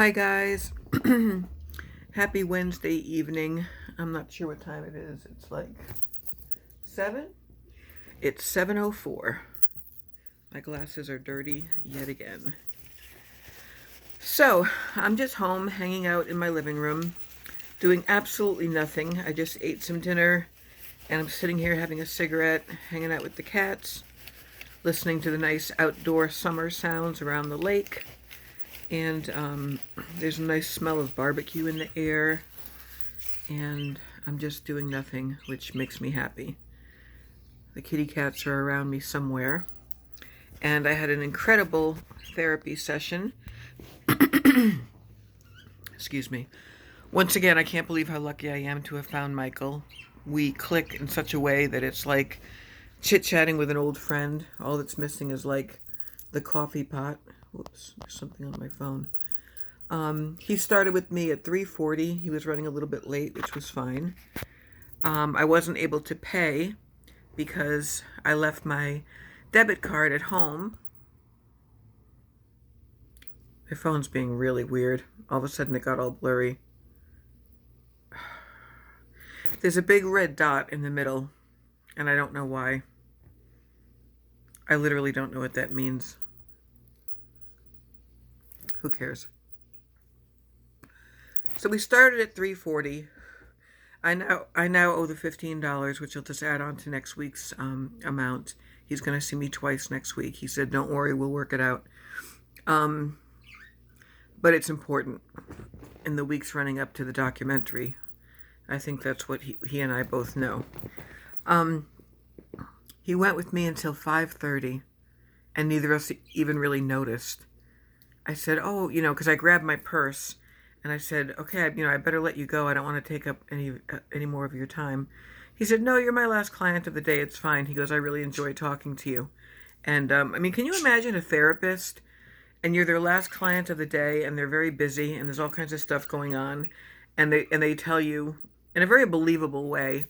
Hi guys. Happy Wednesday evening. I'm not sure what time it is. It's like 7? It's 7:04. My glasses are dirty yet again. So, I'm just home hanging out in my living room doing absolutely nothing. I just ate some dinner and I'm sitting here having a cigarette, hanging out with the cats, listening to the nice outdoor summer sounds around the lake. And there's a nice smell of barbecue in the air. And I'm just doing nothing, which makes me happy. The kitty cats are around me somewhere. And I had an incredible therapy session. Excuse me. Once again, I can't believe how lucky I am to have found Michael. We click in such a way that it's like chit-chatting with an old friend. All that's missing is like the coffee pot. Whoops, there's something on my phone. He started with me at 3:40. He was running a little bit late, which was fine. I wasn't able to pay because I left my debit card at home. My phone's being really weird. All of a sudden it got all blurry. There's a big red dot in the middle, and I don't know why. I literally don't know what that means. Who cares? So we started at 3:40. I now owe the $15, which I'll just add on to next week's amount. He's going to see me twice next week. He said, "Don't worry, we'll work it out." But it's important in the weeks running up to the documentary. I think that's what he and I both know. He went with me until 5:30, and neither of us even really noticed. I said, "Oh, because I grabbed my purse." And I said, "Okay, I better let you go. I don't want to take up any more of your time." He said, "No, you're my last client of the day. It's fine." He goes, "I really enjoy talking to you." And can you imagine a therapist and you're their last client of the day and they're very busy and there's all kinds of stuff going on, and they tell you in a very believable way,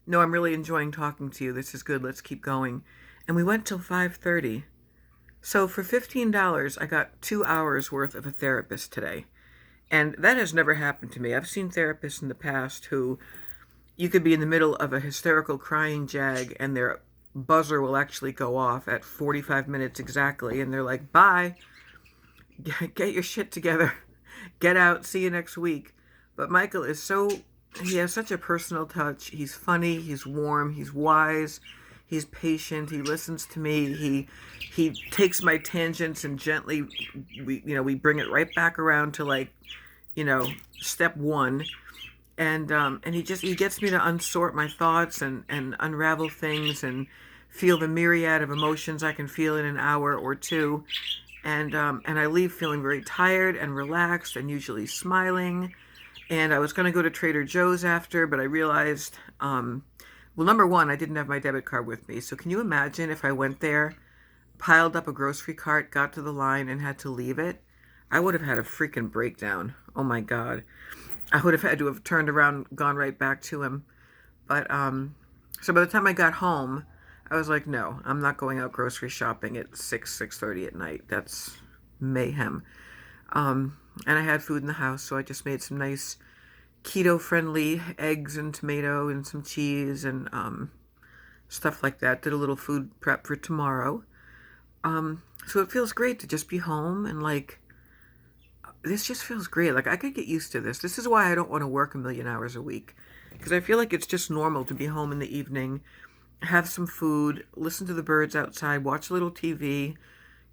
"No, I'm really enjoying talking to you. This is good. Let's keep going." And we went till 5:30. So for $15, I got 2 hours worth of a therapist today. And that has never happened to me. I've seen therapists in the past who you could be in the middle of a hysterical crying jag and their buzzer will actually go off at 45 minutes exactly. And they're like, "Bye, get your shit together, get out, see you next week." But Michael he has such a personal touch. He's funny, he's warm, he's wise, he's patient, he listens to me, he takes my tangents and gently we bring it right back around to step one. And he gets me to unsort my thoughts and unravel things and feel the myriad of emotions I can feel in an hour or two. And I leave feeling very tired and relaxed and usually smiling. And I was going to go to Trader Joe's after, but I realized, well, number one, I didn't have my debit card with me. So can you imagine if I went there, piled up a grocery cart, got to the line, and had to leave it? I would have had a freaking breakdown. Oh my God. I would have had to have turned around, gone right back to him. But, so by the time I got home, I was like, no, I'm not going out grocery shopping at 6:30 at night. That's mayhem. And I had food in the house, so I just made some nice keto-friendly eggs and tomato and some cheese and stuff like that. Did a little food prep for tomorrow. So it feels great to just be home and this just feels great. Like I could get used to this. This is why I don't want to work a million hours a week, because I feel like it's just normal to be home in the evening, have some food, listen to the birds outside, watch a little TV,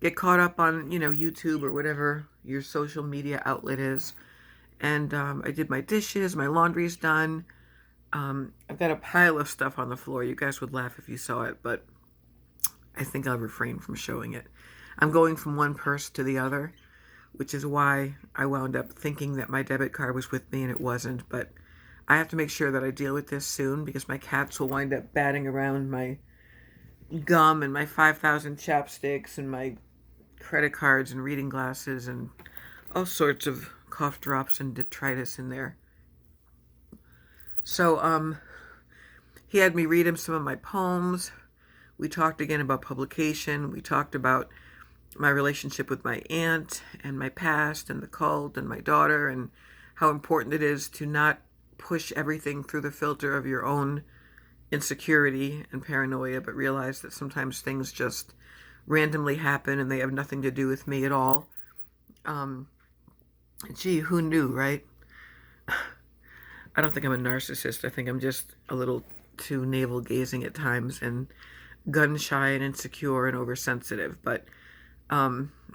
get caught up on, YouTube or whatever your social media outlet is. And I did my dishes, my laundry's done. I've got a pile of stuff on the floor. You guys would laugh if you saw it, but I think I'll refrain from showing it. I'm going from one purse to the other, which is why I wound up thinking that my debit card was with me and it wasn't. But I have to make sure that I deal with this soon because my cats will wind up batting around my gum and my 5,000 chapsticks and my credit cards and reading glasses and all sorts of cough drops and detritus in there. So he had me read him some of my poems. We talked again about publication. We talked about my relationship with my aunt and my past and the cult and my daughter, and how important it is to not push everything through the filter of your own insecurity and paranoia, but realize that sometimes things just randomly happen and they have nothing to do with me at all. Um, Gee, who knew, right? I don't think I'm a narcissist. I think I'm just a little too navel gazing at times and gun shy and insecure and oversensitive. But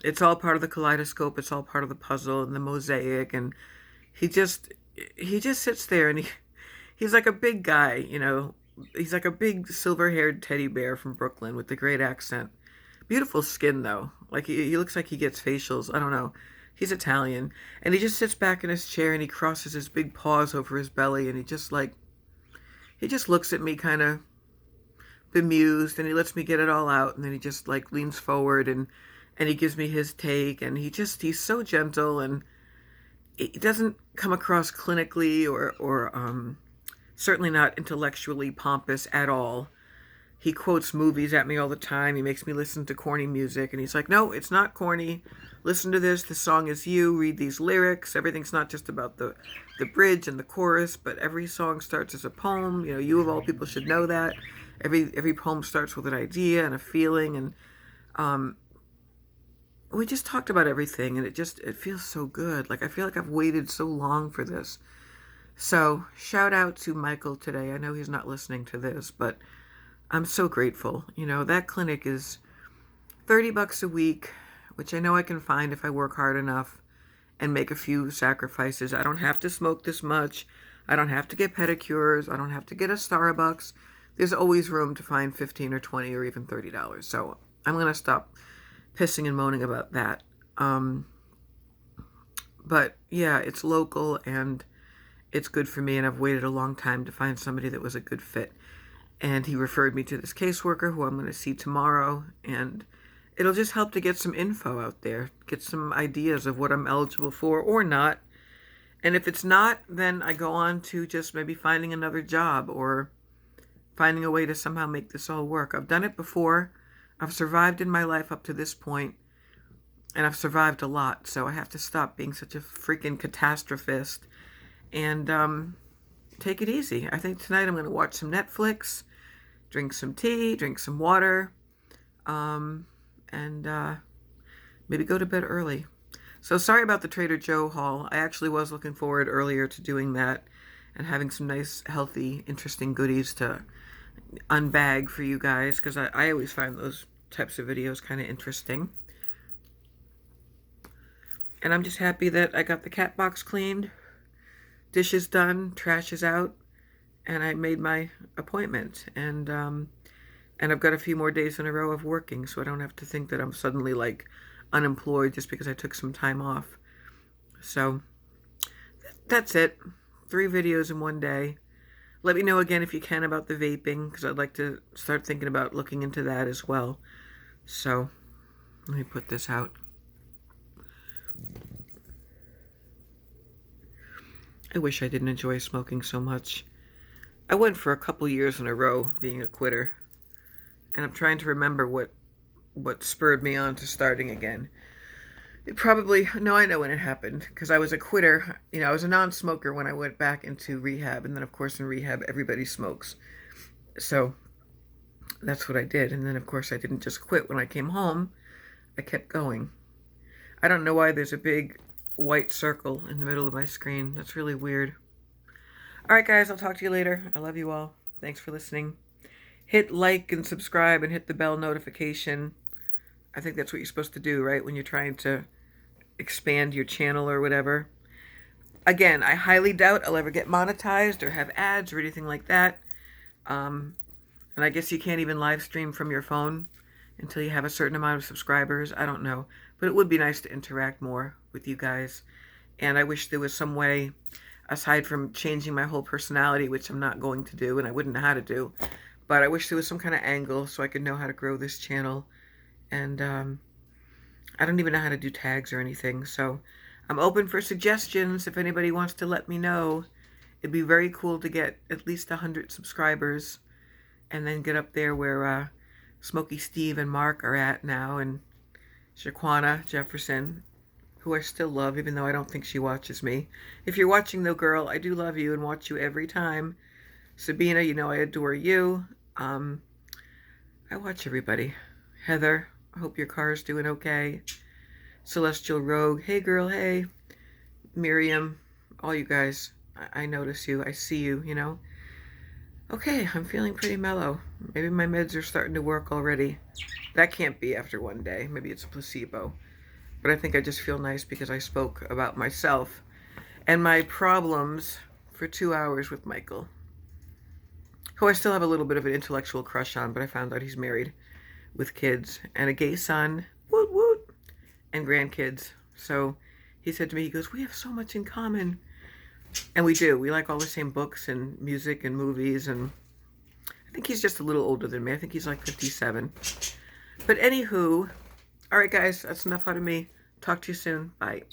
it's all part of the kaleidoscope. It's all part of the puzzle and the mosaic. And he just he just sits there and he's like a big guy, you know. He's like a big silver-haired teddy bear from Brooklyn with the great accent. Beautiful skin though. Like he looks like he gets facials. I don't know. He's Italian, and he just sits back in his chair and he crosses his big paws over his belly, and he just looks at me kind of bemused, and he lets me get it all out, and then he just like leans forward and he gives me his take, and he's so gentle, and it doesn't come across clinically or certainly not intellectually pompous at all. He quotes movies at me all the time. He makes me listen to corny music, and he's like, "No, it's not corny. Listen to this. The song is you. Read these lyrics. Everything's not just about the bridge and the chorus, but every song starts as a poem. You know, you of all people should know that. Every poem starts with an idea and a feeling, and um, we just talked about everything, and it feels so good. Like I feel like I've waited so long for this. So shout out to Michael today. I know he's not listening to this, but I'm so grateful. You know, that clinic is $30 a week, which I know I can find if I work hard enough and make a few sacrifices. I don't have to smoke this much. I don't have to get pedicures. I don't have to get a Starbucks. There's always room to find 15 or 20 or even $30. So I'm going to stop pissing and moaning about that. But yeah, it's local and it's good for me, and I've waited a long time to find somebody that was a good fit. And he referred me to this caseworker who I'm going to see tomorrow, and it'll just help to get some info out there, get some ideas of what I'm eligible for or not. And if it's not, then I go on to just maybe finding another job or finding a way to somehow make this all work. I've done it before. I've survived in my life up to this point, and I've survived a lot, so I have to stop being such a freaking catastrophist and take it easy. I think tonight I'm going to watch some Netflix, drink some tea, drink some water, and maybe go to bed early. So sorry about the Trader Joe haul. I actually was looking forward earlier to doing that and having some nice, healthy, interesting goodies to unbag for you guys, because I always find those types of videos kind of interesting. And I'm just happy that I got the cat box cleaned, dishes done, trash is out, and I made my appointment. And I've got a few more days in a row of working, so I don't have to think that I'm suddenly like unemployed just because I took some time off. So that's it. 3 videos in one day. Let me know again if you can about the vaping, because I'd like to start thinking about looking into that as well. So let me put this out. I wish I didn't enjoy smoking so much. I went for a couple years in a row being a quitter, and I'm trying to remember what spurred me on to starting again. No, I know when it happened, because I was a quitter. You know, I was a non-smoker when I went back into rehab, and then of course in rehab everybody smokes. So that's what I did, and then of course I didn't just quit when I came home. I kept going. I don't know why there's a big white circle in the middle of my screen. That's really weird. Alright guys, I'll talk to you later. I love you all. Thanks for listening. Hit like and subscribe and hit the bell notification. I think that's what you're supposed to do, right? When you're trying to expand your channel or whatever. Again, I highly doubt I'll ever get monetized or have ads or anything like that. And I guess you can't even live stream from your phone until you have a certain amount of subscribers. I don't know. But it would be nice to interact more with you guys. And I wish there was some way, aside from changing my whole personality, which I'm not going to do and I wouldn't know how to do, but I wish there was some kind of angle so I could know how to grow this channel. And I don't even know how to do tags or anything. So I'm open for suggestions. If anybody wants to let me know, it'd be very cool to get at least 100 subscribers and then get up there where Smokey Steve and Mark are at now and Shaquana Jefferson, who I still love, even though I don't think she watches me. If you're watching, though, girl, I do love you and watch you every time. Sabina, you know I adore you. I watch everybody. Heather, I hope your car is doing okay. Celestial Rogue, hey girl, hey. Miriam, all you guys, I notice you, I see you, you know. Okay, I'm feeling pretty mellow. Maybe my meds are starting to work already. That can't be after one day. Maybe it's a placebo. But I think I just feel nice because I spoke about myself and my problems for 2 hours with Michael, who I still have a little bit of an intellectual crush on, but I found out he's married with kids and a gay son, woot woot, and grandkids. So he said to me, he goes, we have so much in common. And we do. We like all the same books and music and movies. And I think he's just a little older than me. I think he's like 57. But anywho, all right, guys, that's enough out of me. Talk to you soon. Bye.